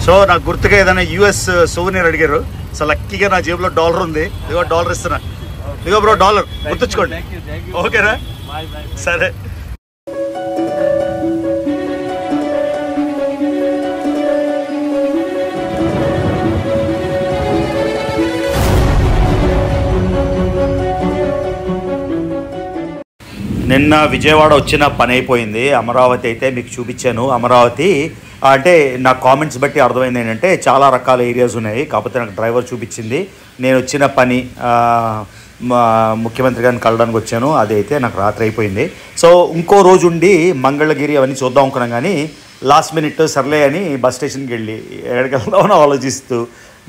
So నాకు గుర్తుగా ఏదైనా యూఎస్ సోవెనీర్ అడిగారు. సో లక్కీగా నా జేబులో డాలర్ ఉంది. ఇదిగో డాలర్ ఇస్తున్నా. ఇదిగో బ్రో డాలర్, గుర్తుంచుకోండి. ఓకేనా? సరే. నిన్న విజయవాడ వచ్చిన పని అయిపోయింది. అమరావతి అయితే మీకు చూపించాను. అమరావతి అంటే నా కామెంట్స్ బట్టి అర్థమైంది ఏంటంటే చాలా రకాల ఏరియాస్ ఉన్నాయి. కాకపోతే నాకు డ్రైవర్ చూపించింది. నేను వచ్చిన పని ముఖ్యమంత్రి గారిని కలవడానికి వచ్చాను. అదైతే నాకు రాత్రి అయిపోయింది. సో ఇంకో రోజు ఉండి మంగళగిరి అవన్నీ చూద్దాం అనుకున్నాం, కానీ లాస్ట్ మినిట్ సర్లే అని బస్ స్టేషన్కి వెళ్ళి ఎక్కడికి వెళ్దామని ఆలోచిస్తూ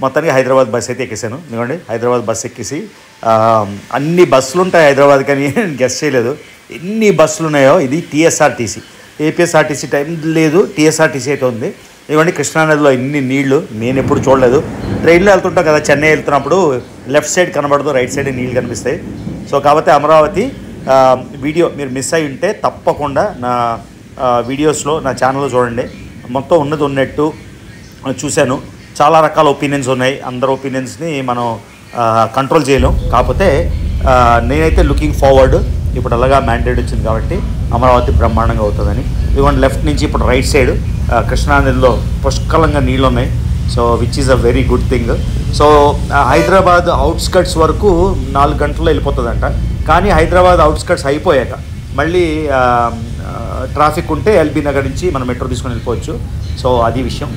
మొత్తానికి హైదరాబాద్ బస్ అయితే ఎక్కేసాను. ఎందుకంటే హైదరాబాద్ బస్ ఎక్కేసి అన్ని బస్సులు ఉంటాయి హైదరాబాద్, కానీ నేను గెస్ట్ చేయలేదు ఎన్ని బస్సులు ఉన్నాయో. ఇది టీఎస్ఆర్టీసీ, ఏపీఎస్ఆర్టీసీ టైం లేదు, టీఎస్ఆర్టీసీ అయితే ఉంది. ఇవన్నీ కృష్ణానదిలో ఇన్ని నీళ్లు నేను ఎప్పుడు చూడలేదు. ట్రైన్లో వెళ్తుంటాం కదా, చెన్నై వెళ్తున్నప్పుడు లెఫ్ట్ సైడ్ కనబడదు, రైట్ సైడ్ నీళ్ళు కనిపిస్తాయి. సో కాబట్టి అమరావతి వీడియో మీరు మిస్ అయి ఉంటే తప్పకుండా నా వీడియోస్లో నా ఛానల్లో చూడండి. మొత్తం ఉన్నది ఉన్నట్టు చూశాను. చాలా రకాల ఒపీనియన్స్ ఉన్నాయి. అందరు ఒపీనియన్స్ని మనం కంట్రోల్ చేయలేం. కాకపోతే నేనైతే లుకింగ్ ఫార్వర్డ్. ఇప్పుడు అలాగా మ్యాండేట్ వచ్చింది కాబట్టి అమరావతి బ్రహ్మాండంగా అవుతుందని. ఇదిగోండి లెఫ్ట్ నుంచి ఇప్పుడు రైట్ సైడ్ కృష్ణానదిలో పుష్కలంగా నీళ్ళు ఉన్నాయి. So which is a very good thing. So Hyderabad outskirts వరకు 4 గంటల్లో వెళ్ళిపోతుందంట. కానీ హైదరాబాద్ అవుట్స్కట్స్ అయిపోయాక మళ్ళీ ట్రాఫిక్ ఉంటే ఎల్బీ నగర్ నుంచి మనం మెట్రో తీసుకొని వెళ్ళిపోవచ్చు. సో అది విషయం.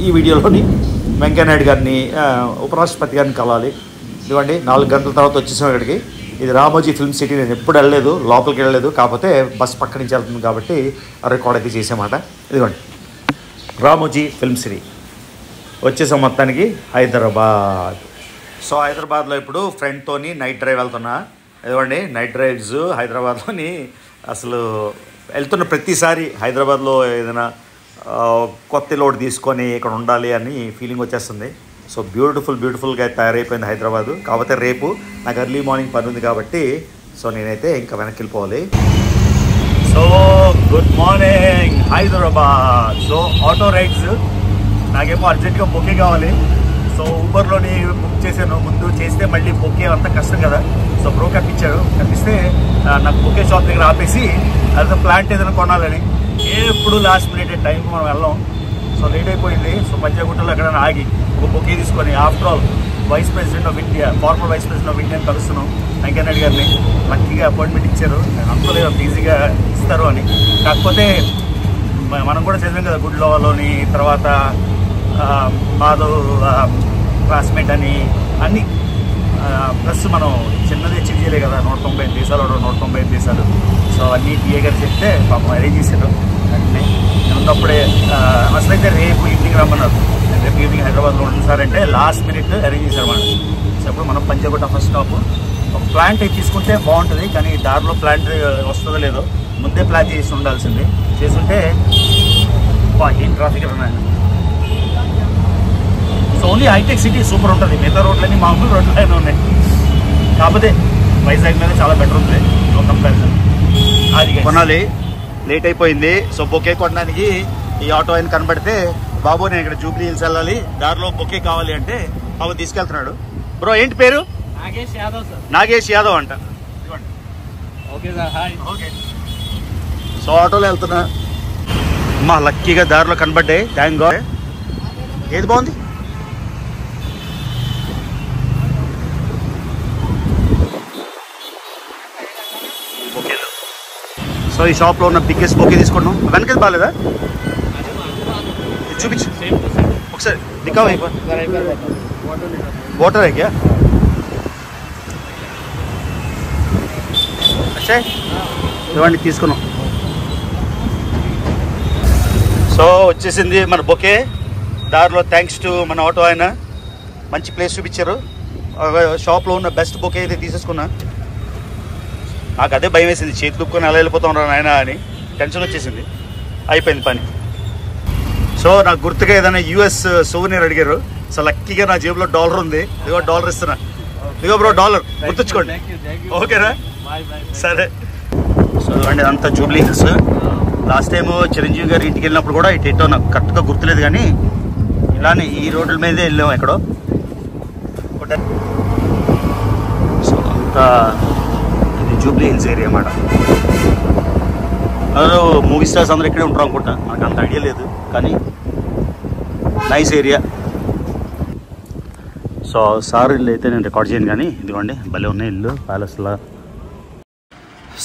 ఈ వీడియోలోని వెంకయ్యనాయుడు గారిని, ఉపరాష్ట్రపతి గారిని కలవాలి. ఇదిగోండి 4 గంటల తర్వాత వచ్చేసాం ఇక్కడికి. ఇది రామోజీ ఫిల్మ్ సిటీ. నేను ఎప్పుడు వెళ్ళలేదు, లోపలికి వెళ్ళలేదు. కాకపోతే బస్ పక్క నుంచి వెళ్తుంది కాబట్టి రికార్డ్ అయితే చేసామాట. ఇదిగోండి రామోజీ ఫిల్మ్ సిటీ వచ్చేసాం మొత్తానికి హైదరాబాద్. సో హైదరాబాద్లో ఇప్పుడు ఫ్రెండ్తోని నైట్ డ్రైవ్ వెళ్తున్నా. ఇదిగోండి నైట్ డ్రైవ్స్ హైదరాబాద్లోని అసలు వెళ్తున్న ప్రతిసారి హైదరాబాద్లో ఏదైనా కొత్త లోడ్ తీసుకొని ఇక్కడ ఉండాలి అని ఫీలింగ్ వచ్చేస్తుంది. సో బ్యూటిఫుల్గా తయారైపోయింది హైదరాబాదు. కాకపోతే రేపు నాకు ఎర్లీ మార్నింగ్ పని ఉంది కాబట్టి సో నేనైతే ఇంకా వెనక్కి వెళ్ళిపోవాలి. So good morning Hyderabad. So auto rides నాకేమో అర్జెంట్గా బొకే కావాలి. సో ఊబర్లోని బుక్ చేశాను. ముందు చేస్తే మళ్ళీ బొకే అంత కష్టం కదా. సో బ్రో కనిపించాడు. కనిపిస్తే నాకు బొకే షాప్ దగ్గర ఆపేసి అదే ప్లాంట్ ఏదైనా కొనాలని. ఎప్పుడు లాస్ట్ మినిట్ టైంకి మనం వెళ్ళాం. సో లేట్ అయిపోయింది. సో పంజాగుట్టలో ఎక్కడైనా ఆగి ఒక బొకే తీసుకొని, after all vice president of India, farmer vice president of ఇండియాని కలుస్తున్నాం వెంకయ్యనాయుడు గారిని. లక్కీగా అపాయింట్మెంట్ ఇచ్చారు. నేను అనుకోలేదు ఈజీగా ఇస్తారు అని. కాకపోతే మనం కూడా చదివాం కదా గుడ్లోని, తర్వాత మాధవ్ క్లాస్మేట్ అని అన్నీ. ప్లస్ మనం చిన్నది అచీవ్ చేయలే కదా, 195 దేశాలు 195 దేశాలు. సో అన్నీ టీఏ గారు చెప్తే పాపం అరేంజ్ చేశారు. అంటే నేను ఉన్నప్పుడే అసలైతే రేపు ఈవినింగ్ రమ్మన్నారు. రేపు ఈవినింగ్ హైదరాబాద్లో ఉంటుంది సార్ అంటే లాస్ట్ మినిట్ అరేంజ్ చేశారు మనం. సో అప్పుడు మనం పంజాగుట్ట ఫస్ట్ స్టాప్ ఒక ప్లాంట్ తీసుకుంటే బాగుంటుంది. కానీ దారిలో ప్లాంట్ వస్తుందో లేదో ముందే ప్లాన్ చేసి ఉండాల్సింది. చేసుంటే ఏం ట్రాఫిక్ ఉన్నాయి. So only Hitech City super ఉంటుంది. మిగతా రోడ్లన్నీ మామూలు రోడ్లైనా ఉన్నాయి. కాకపోతే వైజాగ్ మీద చాలా బెటర్ ఉంది నో కంపారిజన్. అది కొనాలి. లేట్ అయిపోయింది. సో బొకే కొనడానికి ఈ ఆటో ఆయన కనబడితే, బాబు నేను ఇక్కడ జూబ్లీ హిల్స్ వెళ్ళాలి, దారిలో బొకే కావాలి అంటే బాబు తీసుకెళ్తున్నాడు. బ్రో ఏంటి పేరు? నాగేష్ యాదవ్ సార్. నాగేష్ యాదవ్ అంట. Okay sir, hi. Okay. So ఆటోలో వెళ్తున్నా. మా లక్కీగా దారిలో కనబడ్డాయి. Thank God. ఏది బాగుంది? సో ఈ షాప్లో ఉన్న బిగ్గెస్ట్ బొకే తీసుకున్నాం. వెనకది బాగాలేదా? చూపించు ఒకసారి. దిక్కా వాటర్ है क्या? अच्छा ఇవ్వండి తీసుకున్నాం. సో వచ్చేసింది మన బొకే. దారిలో థ్యాంక్స్ టు మన ఆటో ఆయన మంచి ప్లేస్ చూపించారు. షాప్లో ఉన్న బెస్ట్ బొకే అయితే తీసేసుకున్నా. నాకు అదే భయం వేసింది, చేతి దుక్కుని అలా వెళ్ళిపోతాం రా నాయన అని టెన్షన్ వచ్చేసింది. అయిపోయింది పని. సో నాకు గుర్తుగా ఏదైనా యూఎస్ సోవెనీర్ అడిగారు. సో లక్కీగా నా జేబులో డాలర్ ఉంది. ఇదిగో డాలర్ ఇస్తున్నా. ఇదిగో బ్రో డాలర్, గుర్తుంచుకోండి. ఓకేనా? సరే. సో అండి అంతా Jubilee hills. Last time Chiranjeevi గారి ఇంటికి వెళ్ళినప్పుడు కూడా ఇటు ఎటో నాకు కరెక్ట్గా గుర్తులేదు, కానీ ఇలానే ఈ రోడ్ల మీదే వెళ్ళాము ఎక్కడో. సో అంతా ఇది జూబ్లీ హిల్స్ ఏరియా అన్నమాట. మూవీ స్టార్స్ అందరూ ఇక్కడే ఉంటారు అనుకుంటా, నాకు అంత ఐడియా లేదు, కానీ నైస్ ఏరియా. సో సార్ ఇల్లు అయితే నేను రికార్డ్ చేయను, కానీ ఇదిగోండి భలే ఉన్నాయి ఇల్లు, ప్యాలెస్లా.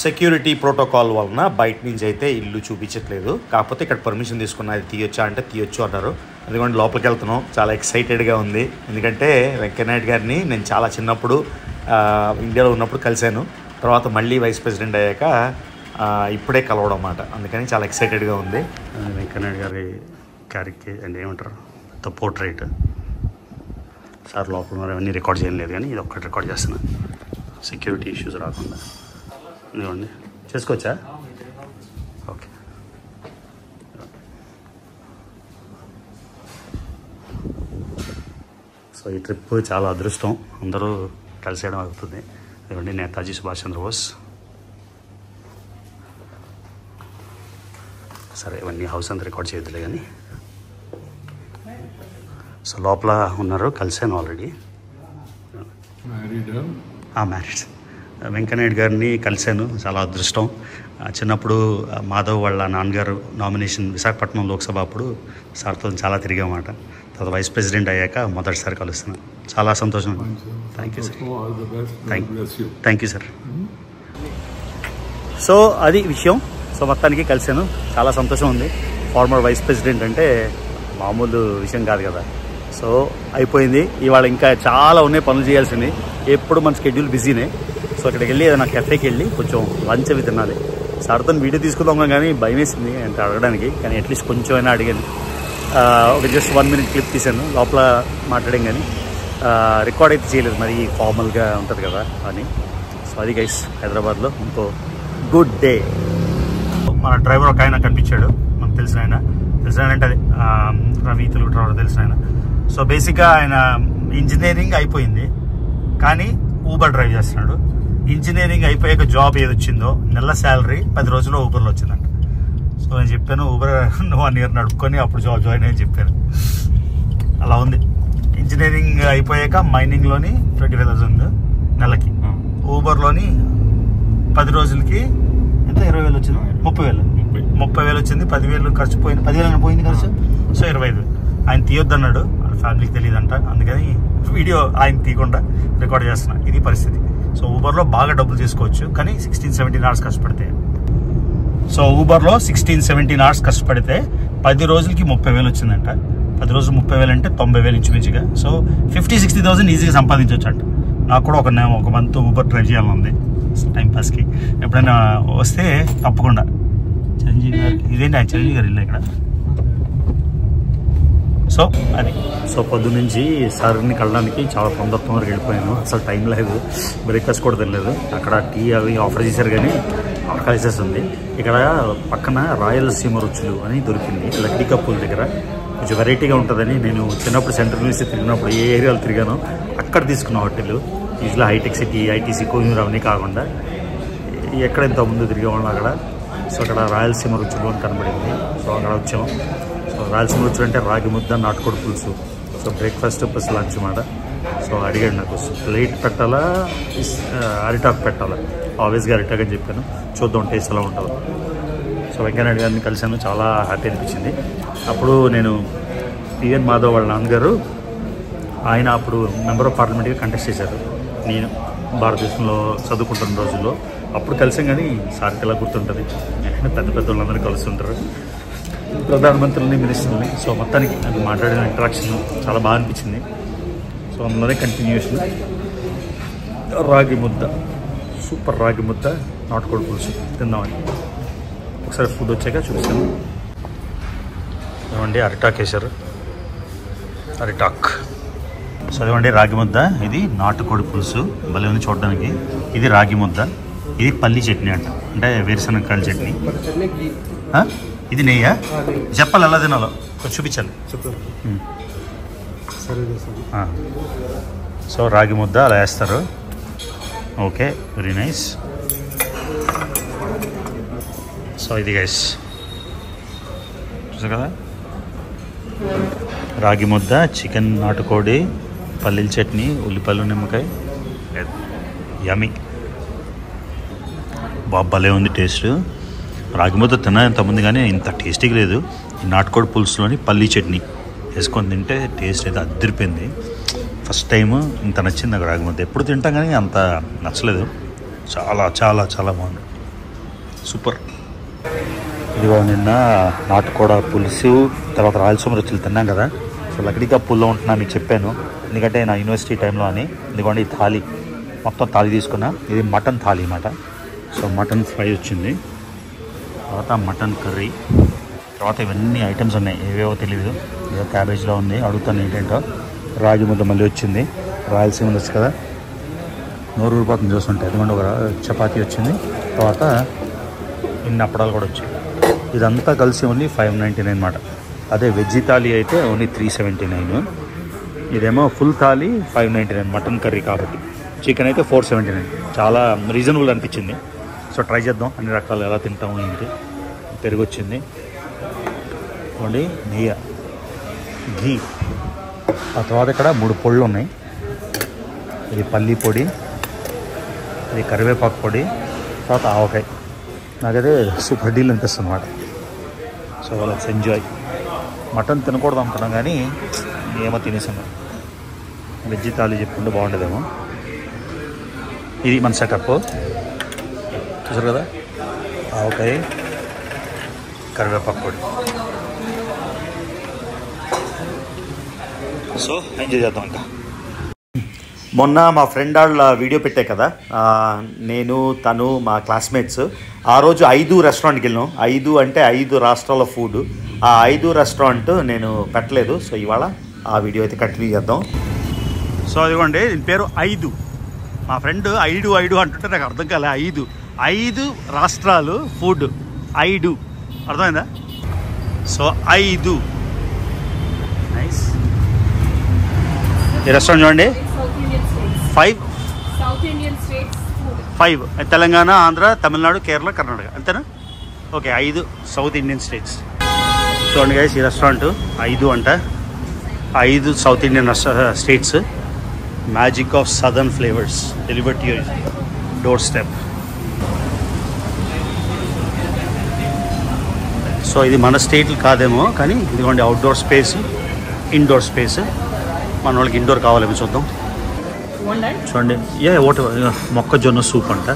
సెక్యూరిటీ ప్రోటోకాల్ వలన బయట నుంచి అయితే ఇల్లు చూపించట్లేదు, కాకపోతే ఇక్కడ పర్మిషన్ తీసుకున్నా అది తీయొచ్చా అంటే తీయొచ్చు అన్నారు. అందుకని లోపలికి వెళ్తున్నాం. చాలా ఎక్సైటెడ్గా ఉంది, ఎందుకంటే వెంకయ్యనాయుడు గారిని నేను చాలా చిన్నప్పుడు ఇండియాలో ఉన్నప్పుడు కలిశాను. తర్వాత మళ్ళీ వైస్ ప్రెసిడెంట్ అయ్యాక ఇప్పుడే కలవడం అన్నమాట. అందుకని చాలా ఎక్సైటెడ్గా ఉంది. వెంకయ్యనాయుడు గారి క్యారెక్టర్ అండ్ ఏమంటారు ద పోర్ట్రేట్. సార్ లోపల మరి అవన్నీ రికార్డ్ చేయలేదు, కానీ ఇది ఒక్కటి రికార్డ్ చేస్తున్నాను సెక్యూరిటీ ఇష్యూస్ రాకుండా. ఇదిగోండి చేసుకోవచ్చా? ఓకే. సో ఈ ట్రిప్ చాలా అదృష్టం, అందరూ కలిసేయడం అవుతుంది. ఇదిగోండి నేతాజీ సుభాష్ చంద్రబోస్. సరే ఇవన్నీ హౌస్ అంతా రికార్డ్ చేయొద్దులే, కానీ సో లోపల ఉన్నారు, కలిసాను ఆల్రెడీ. మ్యారీడ్. వెంకయ్యనాయుడు గారిని కలిశాను, చాలా అదృష్టం. చిన్నప్పుడు మాధవ్ వాళ్ళ నాన్నగారు నామినేషన్ విశాఖపట్నం లోక్సభ అప్పుడు సార్తో చాలా తిరిగామాట. తర్వాత వైస్ ప్రెసిడెంట్ అయ్యాక మొదటిసారి కలుస్తున్నాను, చాలా సంతోషం. Thank you sir. Thank you sir. So అది విషయం. సో మొత్తానికి కలిశాను, చాలా సంతోషం ఉంది. ఫార్మర్ వైస్ ప్రెసిడెంట్ అంటే మామూలు విషయం కాదు కదా. సో అయిపోయింది. ఇవాళ ఇంకా చాలా ఉన్నాయి పనులు చేయాల్సింది, ఎప్పుడు మన షెడ్యూల్ బిజీనే. సో అక్కడికి వెళ్ళి ఏదైనా కెఫేకి వెళ్ళి కొంచెం లంచ్ అవి తినాలి. సార్తో వీడియో తీసుకుందాం కానీ భయం వేసింది అంటే అడగడానికి, కానీ అట్లీస్ట్ కొంచెం అయినా అడిగాను. ఒక జస్ట్ 1 minute క్లిప్ తీశాను, లోపల మాట్లాడాం, కానీ రికార్డ్ అయితే చేయలేదు, మరి ఫార్మల్గా ఉంటుంది కదా అని. సో అది గైస్ హైదరాబాద్లో ఇంకో గుడ్ డే. మన డ్రైవర్ ఒక ఆయన కనిపించాడు, మనకు తెలిసిన ఆయన అంటే అదే రవి తెలుగు డ్రైవర్ తెలిసిన ఆయన. సో బేసిక్గా ఆయన ఇంజనీరింగ్ అయిపోయింది, కానీ ఊబర్ డ్రైవ్ చేస్తున్నాడు. ఇంజనీరింగ్ అయిపోయాక జాబ్ ఏది వచ్చిందో నెల శాలరీ 10 రోజుల్లో ఊబర్లో వచ్చిందంట. సో నేను చెప్పాను ఊబర్ 1 year నడుపుకొని అప్పుడు జాబ్ జాయిన్ అని చెప్పాను. అలా ఉంది. ఇంజనీరింగ్ అయిపోయాక మైనింగ్లోని 25,000 నెలకి, ఊబర్లోని 10 రోజులకి ఎంత 20,000 వచ్చింది, 30,000 వచ్చింది. 10,000 ఖర్చు పోయింది, 10,000 పోయింది ఖర్చు. సో 25,000 ఆయన తీయొద్దన్నాడు, వాళ్ళ ఫ్యామిలీకి తెలియదంట, అందుకని వీడియో ఆయన తీయకుండా రికార్డ్ చేస్తున్నా. ఇది పరిస్థితి. సో ఊబర్లో బాగా డబ్బులు తీసుకోవచ్చు, కానీ 16-17 hours కష్టపడితే. సో ఊబర్లో 16-17 hours కష్టపడితే 10 రోజులకి 30,000 వచ్చిందంట. 10 రోజులు 30,000 అంటే 90,000 ఇంచుమించుగా. సో 50-60,000 ఈజీగా సంపాదించవచ్చు అంట. నాకు కూడా ఒక మంత్ ఊబర్ ట్రై చేయాలని ఉంది టైంపాస్కి. ఎప్పుడైనా వస్తే తప్పకుండా. చిరంజీవి గారికి ఇదేంటి ఆయన చిరంజీవి గారు ఇల్లు ఇక్కడ. సో అది. సో పొద్దునుంచి సార్ని కలడానికి చాలా తొందరగా వెళ్ళిపోయాను, అసలు టైం లేదు, బ్రేక్ఫాస్ట్ కూడా తెలియదు. అక్కడ టీ అవి ఆఫర్ చేశారు, కానీ కలిసేస్తుంది. ఇక్కడ పక్కన రాయలసీమ రుచులు అని దొరికింది లక్కీ కప్పుల దగ్గర, కొంచెం వెరైటీగా ఉంటుందని. నేను చిన్నప్పుడు సెంట్రల్ యూనివర్సిటీ తిరిగినప్పుడు ఏ ఏరియాలో తిరిగానో అక్కడ తీసుకున్న హోటల్. యూజువల్గా హైటెక్ సిటీ, ఐటీసీ, కోహినూర్ అవన్నీ కాకుండా ఎక్కడ ఇంత ముందు తిరిగేవాళ్ళం అక్కడ. సో అక్కడ రాయలసీమ రుచులు అని కనబడింది. సో అక్కడ వచ్చాము. సో రాయలసీమ రుచులు అంటే రాగి ముద్ద, నాటుకోడి పులుసు. సో బ్రేక్ఫాస్ట్ ప్లస్ లంచ్ మాట. సో అడిగాడు నాకు ప్లేట్ పెట్టాలా అరిటాక్ పెట్టాలా. ఆబ్వియస్గా అరిటాక్ అని చెప్పాను, చూద్దాం టేస్ట్ ఎలా ఉంటుందో. సో వెంకయ్యనాయుడు గారిని కలిశాను, చాలా హ్యాపీ అనిపించింది. అప్పుడు నేను పిఎన్ మాధవ్ వాళ్ళ నాన్నగారు, ఆయన అప్పుడు మెంబర్ ఆఫ్ పార్లమెంట్గా కంటెస్ట్ చేశారు. నేను భారతదేశంలో చదువుకుంటున్న రోజుల్లో అప్పుడు కలిసాం, కానీ సార్కి ఎలా గుర్తుంటుంది, పెద్ద పెద్ద వాళ్ళందరూ కలుస్తుంటారు, ప్రధానమంత్రులని, మినిస్టర్ని. సో మొత్తానికి నాకు మాట్లాడిన ఇంటరాక్షన్ చాలా బాగా అనిపించింది. సో అందులోనే కంటిన్యూషన్. రాగి ముద్ద, సూపర్ రాగి ముద్ద, నాటుకోడి పులుసు తిందామని. ఒకసారి ఫుడ్ వచ్చాక చూపిస్తాను. ఏమండి అరిటాక్ వేశారు, అరిటాక్. సో అదేమండి రాగి ముద్ద, ఇది నాటుకోడి పులుసు, భలే ఉంది చూడడానికి. ఇది రాగి ముద్ద, ఇది పల్లి చట్నీ అంట, అంటే వేరుశనగకాయల చట్నీ. ఇది నెయ్యా? చెప్పాలి ఎలా తినాలో, కొంచెం చూపించాలి. సో రాగి ముద్ద అలా వేస్తారు. Okay, very nice. సో ఇది గైస్ చూసారు కదా, రాగి ముద్ద, చికెన్ నాటుకోడి, పల్లీల చట్నీ, ఉల్లిపల్లి నిమ్మకాయ, యమీ. భలే ఉంది టేస్ట్. రాగి ముద్ద తిన్నా ఎంతమంది కానీ ఇంత టేస్టీగా లేదు. ఈ నాటుకోడి పులుసులోని పల్లీ చట్నీ వేసుకొని తింటే టేస్ట్ అయితే అదిరిపోయింది. ఫస్ట్ టైం ఇంత నచ్చింది నాకు రాగి ముద్ద. ఎప్పుడు తింటాం కానీ అంత నచ్చలేదు. చాలా చాలా చాలా బాగుంది, సూపర్. ఇదిగో నిన్న నాటుకోడ పులుసు, తర్వాత రాయలసీమ రుచులు తిన్నాం కదా. సో లకడీ కప్పుల్లో ఉంటున్నా మీకు చెప్పాను, ఎందుకంటే నా యూనివర్సిటీ టైంలో అని. ఇదిగోండి ఈ థాలీ, మొత్తం థాలీ తీసుకున్నా. ఇది మటన్ థాలీ అన్నమాట. సో మటన్ ఫ్రై వచ్చింది, తర్వాత మటన్ కర్రీ, తర్వాత ఇవన్నీ ఐటమ్స్ ఉన్నాయి, ఏవేవో తెలియదు. ఏదో క్యాబేజ్లో ఉంది, అడుగుతాను ఏంటంటో. రాగి ముద్ద మళ్ళీ వచ్చింది, రాయలసీమ రుచి కదా, నోరు ఊరిపోతుంది చూస్తుంటే. ఎందుకంటే ఒక చపాతీ వచ్చింది, తర్వాత ఇన్ని అప్పడాలు కూడా వచ్చాయి. ఇదంతా కలిసి ఓన్లీ 599 అన్నమాట. అదే వెజ్ థాలీ అయితే ఓన్లీ 379. ఇదేమో ఫుల్ థాలీ 599 మటన్ కర్రీ కాబట్టి. చికెన్ అయితే 479. చాలా రీజనబుల్ అనిపించింది. సో ట్రై చేద్దాం అన్ని రకాలు ఎలా తింటాము ఏంటి. పెరుగు వచ్చింది, ఓన్లీ నెయ్యి, ఘీ. ఆ తర్వాత ఇక్కడ 3 పొళ్ళు ఉన్నాయి. ఇది పల్లీ పొడి, ఇది కరివేపాకు పొడి, తర్వాత ఆవకాయ. నాకైతే సూపర్ డీల్ అనిపిస్తుంది అన్నమాట. So let's enjoy. మటన్ తినకూడదు అనుకున్నాం కానీ ఏమో తినేసాను. వెజ్ థాలీ చెప్పుకుంటే బాగుండేదేమో. ఇది మన సెటప్ చూసారు కదా, ఆవకాయ, కరివేపాకు పొడి. సో ఎంజాయ్ చేద్దాం. ఇంకా మొన్న మా ఫ్రెండ్ వాళ్ళ వీడియో పెట్టే కదా, నేను తను మా క్లాస్మేట్స్ ఆ రోజు 5 రెస్టారెంట్కి వెళ్ళాం. 5 అంటే 5 రాష్ట్రాల ఫుడ్. ఆ 5 రెస్టారెంట్ నేను పెట్టలేదు. సో ఇవాళ ఆ వీడియో అయితే కంటిన్యూ చేద్దాం. సో అదిగోండి, దీని పేరు 5. మా ఫ్రెండ్ 5 అంటుంటే నాకు అర్థం కాలే. 5 రాష్ట్రాలు ఫుడ్, 5 అర్థమైందా? So 5 nice. ఈ రెస్టారెంట్ చూడండి, 5 తెలంగాణ, ఆంధ్ర, తమిళనాడు, కేరళ, కర్ణాటక, అంతేనా? Okay, 5 south Indian states. చూడండి గైస్, ఈ రెస్టారెంట్ 5 అంట. 5 south Indian states. Magic of southern flavours delivered to your door step. So ఇది మన స్టేట్లు కాదేమో, కానీ ఇదిగోండి అవుట్డోర్ స్పేస్, ఇండోర్ స్పేస్. మన వాళ్ళకి ఇండోర్ కావాలేమో చూద్దాం. చూడండి, ఒకటి మొక్కజొన్న సూప్ అంట.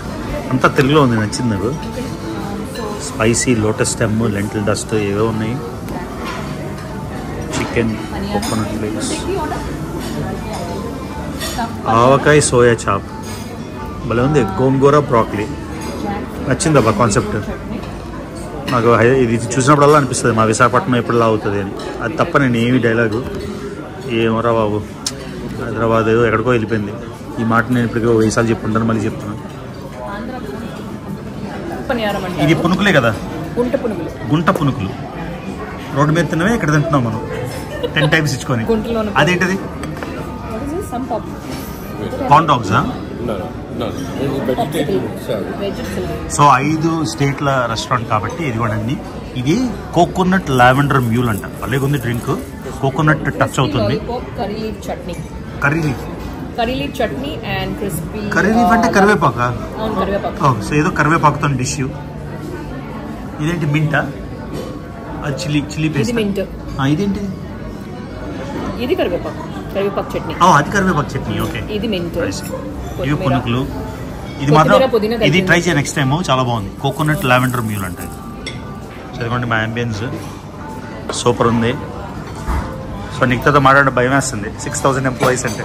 అంతా తెలుగులో ఉంది, నచ్చింది నాకు. Spicy lotus stem, lentil dust ఏవో ఉన్నాయి. చికెన్, కోకోనట్ ఫ్లేక్స్, ఆవకాయ సోయా చాప్, భలే ఉంది. గోంగూర బ్రాక్లీ, నచ్చిందబ్బా కాన్సెప్ట్ నాకు. ఇది చూసినప్పుడల్లా అనిపిస్తుంది మా విశాఖపట్నం ఎప్పుడులా అవుతుంది అని. అది తప్ప నేను ఏమి డైలాగు ఏమోరా బాబు, హైదరాబాద్ ఎక్కడికో వెళ్ళిపోయింది. ఈ మాట నేను ఇప్పటికీ 1000 సార్లు చెప్పుకుంటాను, మళ్ళీ చెప్తున్నాను. ఇది పునుకులే కదా, గుంట పునుకులు. రోడ్డు మీద తిన్నవే ఇక్కడ తింటున్నాం మనం 10 టైమ్స్ ఇచ్చుకొని. అదేంటిది? కార్న్ డాగ్సా? సో 5 స్టేట్ల రెస్టారెంట్ కాబట్టి ఇదిగోండి. ఇది కోకోనట్ లావెండర్ మ్యూల్ అంట. అలాగే ఉంది డ్రింక్, కోకోనట్ టచ్ అవుతుంది. Curry leaf chutney and crispy. Curry leaf అంటే కరివేపాకా? సో ఏదో కరివేపాకుతో డిష్. ఇదేంటి, మింటా? అది చిల్లీ పేస్ట్. ఇదేంటి? ఇది కరివేపాకు చట్నీ. అది కరివేపాకు చట్నీ. ఓకే, ఇది మింట్. ఇవి పునుకులు. ఇది మాత్రం ఇది ట్రై చేయ నెక్స్ట్ టైం, చాలా బాగుంది. కోకోనట్ లావెండర్ మ్యూల్ అంటే. చదువుకోండి, మా అంబియన్స్ సూపర్ ఉంది. సో నీకుతో మాట్లాడే భయం వేస్తుంది, 6000 ఎంప్లాయీస్ అంటే.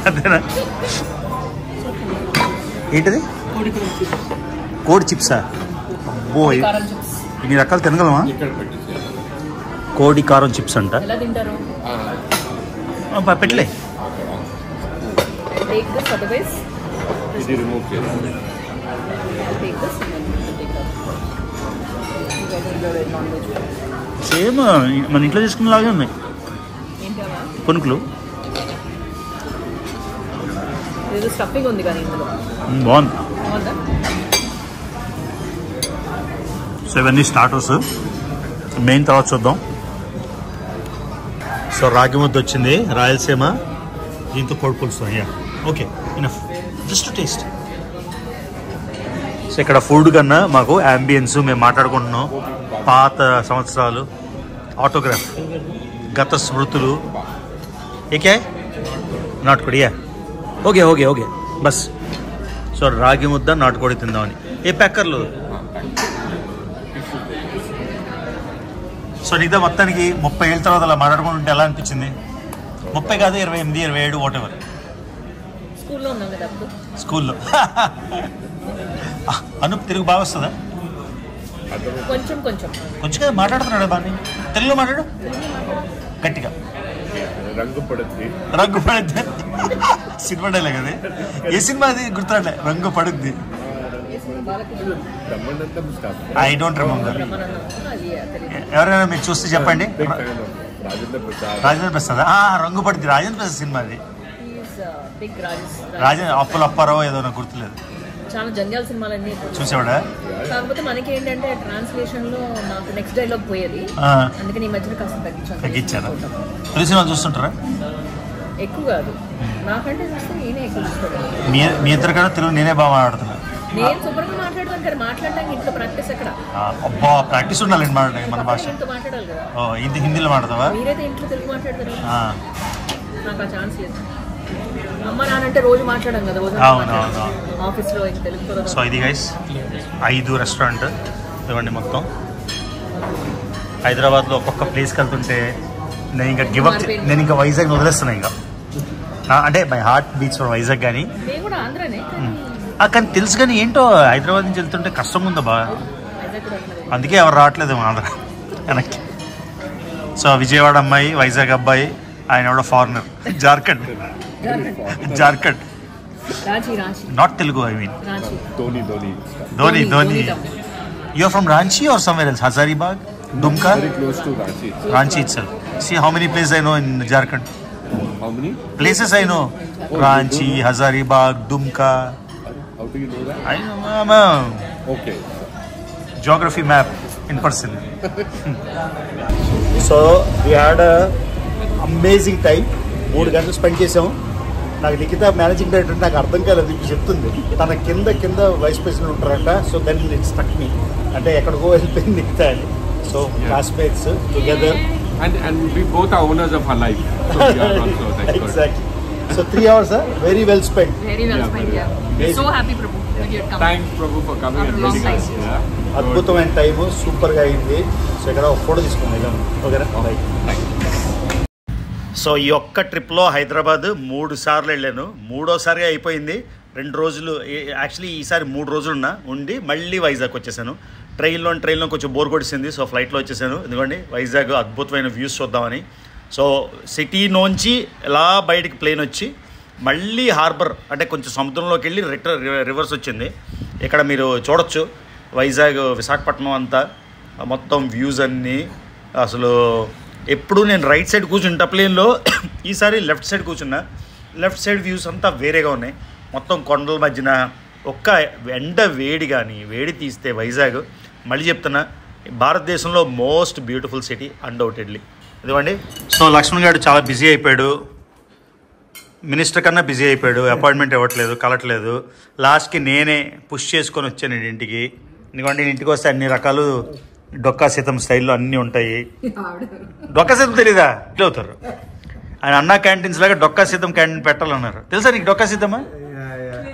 అంతేనా? ఏంటిది? కోడి చిప్సా? అబ్బో, ఇన్ని రకాలు తినగలమా? కోడి కారం చిప్స్ అంట. పెట్టలే. సేమ్ మన ఇంట్లో తీసుకునేలాగే ఉన్నాయి పునుకులు. బాగుంది. సో ఇవన్నీ స్టార్టర్స్, మెయిన్ తర్వాత చూద్దాం. సో రాగి ముద్ద వచ్చింది రాయలసీమ, దీంతో కోడి పులుసు. Okay enough, just taste. So ఇక్కడ ఫుడ్ కన్నా మాకు అంబియన్స్, మేము మాట్లాడుకుంటున్నాం పాత సంవత్సరాలు, ఆటోగ్రాఫ్, గత స్మృతులు. ఏకే నాటుకోడి okay okay okay bus. So రాగి ముద్ద నాటుకోడి తిందామని. ఏ ప్యాకర్లు. సో నీతో మొత్తానికి 30 ఏళ్ళ తర్వాత అలా మాట్లాడుకుంటూ ఉంటే ఎలా అనిపించింది? 30 కాదు, 28, 27 వాట్ ఎవర్. స్కూల్లో అనూప్ తెలుగు బాగా వస్తుందా? కొంచెం కొంచెం కొంచెం మాట్లాడుతున్నాడు బాగా. తెలుగులో మాట్లాడు గట్టిగా. రంగు పడుద్ది సినిమా డైలాగ్ అది. ఏ సినిమా అది గుర్తురాలే. రంగు పడుద్ది. I don't remember. ఎవరైనా మీరు చూస్తే చెప్పండి. రాజేంద్ర ప్రసాద్. రంగు పడుద్ది రాజేంద్ర ప్రసాద్ సినిమా అది. రాజేంద్ర అప్పుల అప్పారావు ఏదో నాకు గుర్తులేదు. చాలా జంజాల సినిమాలన్నీ చూసేవాడా? కాకపోతే మనకి ఏంటంటే ట్రాన్స్లేషన్ లో నాకు నెక్స్ట్ డైలాగ్ పోయేది, అందుకని ఈ మధ్యన కాస్త తగ్గించారా? తెలుగు సినిమాలు చూస్తుంటారా? ఎక్కువ కాదు, నాకంటే చూస్తే నేనే ఎక్కువ చూస్తాను. మీ ఇద్దరు కదా తెలుగు నేనే బాగా మాట్లాడుతున్నా. నేను శుభ్రంగా మాట్లాడతాను కదా, మాట్లాడడానికి ఇంట్లో ప్రాక్టీస్ ఎక్కడ? అబ్బా ప్రాక్టీస్ ఉండాలండి మాట్లాడే మన భాష. ఇంట్లో మాట్లాడాలి కదా. ఇది హిందీలో మాట్లాడతావా? మీరైతే ఇంట్లో తెలుగు మాట్లాడతారు, నాకు ఆ ఛాన్స్ లేదు. అమ్మ నానంటే రోజు మాట్లాడాం కదా, రోజు ఆఫీస్లో తెలుగు. సో ఇది గైస్ 5 రెస్టారెంట్ ఇవ్వండి మొత్తం. హైదరాబాద్లో ఒక్కొక్క ప్లేస్కి వెళ్తుంటే నేను ఇంకా గివప్, నేను ఇంకా వైజాగ్ వదిలేస్తున్నాను ఇంకా. అంటే my heart beats for Vizag. కానీ కానీ తెలుసు, కానీ ఏంటో హైదరాబాద్ నుంచి వెళ్తుంటే కష్టం ఉందా బా, అందుకే ఎవరు రావట్లేదు ఆంధ్ర వెనక్కి. సో విజయవాడ అమ్మాయి, వైజాగ్ అబ్బాయి, ఆయన కూడా foreigner, Jharkhand. Not Telugu, I mean Dhoni. You are from Ranchi or somewhere else? Hazaribagh, Dumka? Very close to Ranchi. Ranchi itself. See how many places I know in Jharkhand. How many places I know? Ranchi, Hazaribagh, Dumka. How do you know that? I know, I'm a Okay. geography map in person. So we had a amazing time. 3 గంటలు spend చేసాము. నాకు లిఖిత managing director నాకు అర్థం కాలేదు, ఇప్పుడు చెప్తుంది. తన కింద వైస్ ప్రెసిడెంట్ ఉంటారంట. సో దెన్ ఇట్ స్టక్ మీ, అంటే ఎక్కడికో వెళ్ళిపోయింది లిఖిత అని. So classmates together, and we both are owners of our life. So we are also that exactly. So 3 hours very well spent. Very well spent, yeah. So happy Prabhu that you had come. Thanks Prabhu for coming and meeting us. Yeah. అద్భుతమైన time, సూపర్గా అయింది. So ఇక్కడ ఒక photo తీసుకున్నాం ఓకేనా. So ఈ ఒక్క ట్రిప్లో హైదరాబాద్ 3 సార్లు వెళ్ళాను. 3వసారిగా అయిపోయింది. 2 రోజులు, యాక్చువల్లీ ఈసారి 3 రోజులు ఉండి మళ్ళీ వైజాగ్ వచ్చేసాను. ట్రైన్లో కొంచెం బోర్ కొట్టేసింది. సో ఫ్లైట్లో వచ్చేసాను. ఎందుకండి వైజాగ్ అద్భుతమైన వ్యూస్ చూద్దామని. సో సిటీలోంచి ఎలా బయటికి ప్లేన్ వచ్చి మళ్ళీ హార్బర్, అంటే కొంచెం సముద్రంలోకి వెళ్ళి రివర్స్ వచ్చింది. ఇక్కడ మీరు చూడొచ్చు వైజాగ్, విశాఖపట్నం అంతా మొత్తం వ్యూస్ అన్నీ. అసలు ఎప్పుడు నేను రైట్ సైడ్ కూర్చుంటా ప్లేన్లో, ఈసారి లెఫ్ట్ సైడ్ కూర్చున్నా. లెఫ్ట్ సైడ్ వ్యూస్ అంతా వేరేగా ఉన్నాయి. మొత్తం కొండల మధ్యన ఒక్క ఎండ వేడి, కానీ వేడి తీస్తే వైజాగ్, మళ్ళీ చెప్తున్నా, భారతదేశంలో మోస్ట్ బ్యూటిఫుల్ సిటీ అన్డౌటెడ్లీ. ఇదిగోండి. సో లక్ష్మణ్ గారు చాలా బిజీ అయిపోయాడు, మినిస్టర్ కన్నా బిజీ అయిపోయాడు. అపాయింట్మెంట్ ఇవ్వట్లేదు, కలట్లేదు. లాస్ట్కి నేనే పుష్ చేసుకొని వచ్చాను ఇంటికి. ఎందుకంటే ఇంటికి వస్తే అన్ని రకాలు డొక్కా సీతం స్టైల్లో అన్నీ ఉంటాయి. డొక్కా సీతం తెలీదా? ఇట్లా అవుతారు. ఆయన అన్నా క్యాంటీన్స్ లాగా డొక్కా సీతం క్యాంటీన్ పెట్టాలన్నారు. తెలుసా నీకు డొక్కా సీతమా?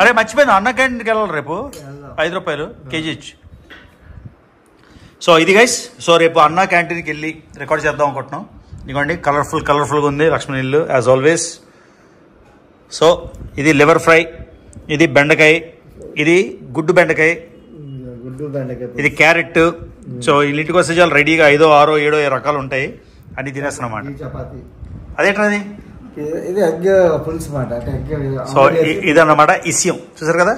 అరే మర్చిపోయింది, అన్నా క్యాంటీన్కి వెళ్ళాలి రేపు. 5 రూపాయలు కేజీ ఇచ్చి. సో ఇది గైస్. సో రేపు అన్నా క్యాంటీన్కి వెళ్ళి రికార్డ్ చేద్దాం అనుకుంటున్నాం. ఇదిగోండి కలర్ఫుల్గా ఉంది లక్ష్మణ్ ఇల్లు యాజ్ ఆల్వేస్. సో ఇది లివర్ ఫ్రై, ఇది బెండకాయ, ఇది గుడ్డు బెండకాయ, ఇది క్యారెట్. సో ఇంటికి వస్తే చాలా రెడీగా 5, 6, 7 రకాలు ఉంటాయి. అన్ని తినేస్తున్నాం అన్నమాట. అదేంటది? ఇది ఎగ్ పులుసు మాట. సో ఇదన్నమాట ఇస్యం. చూసారు కదా,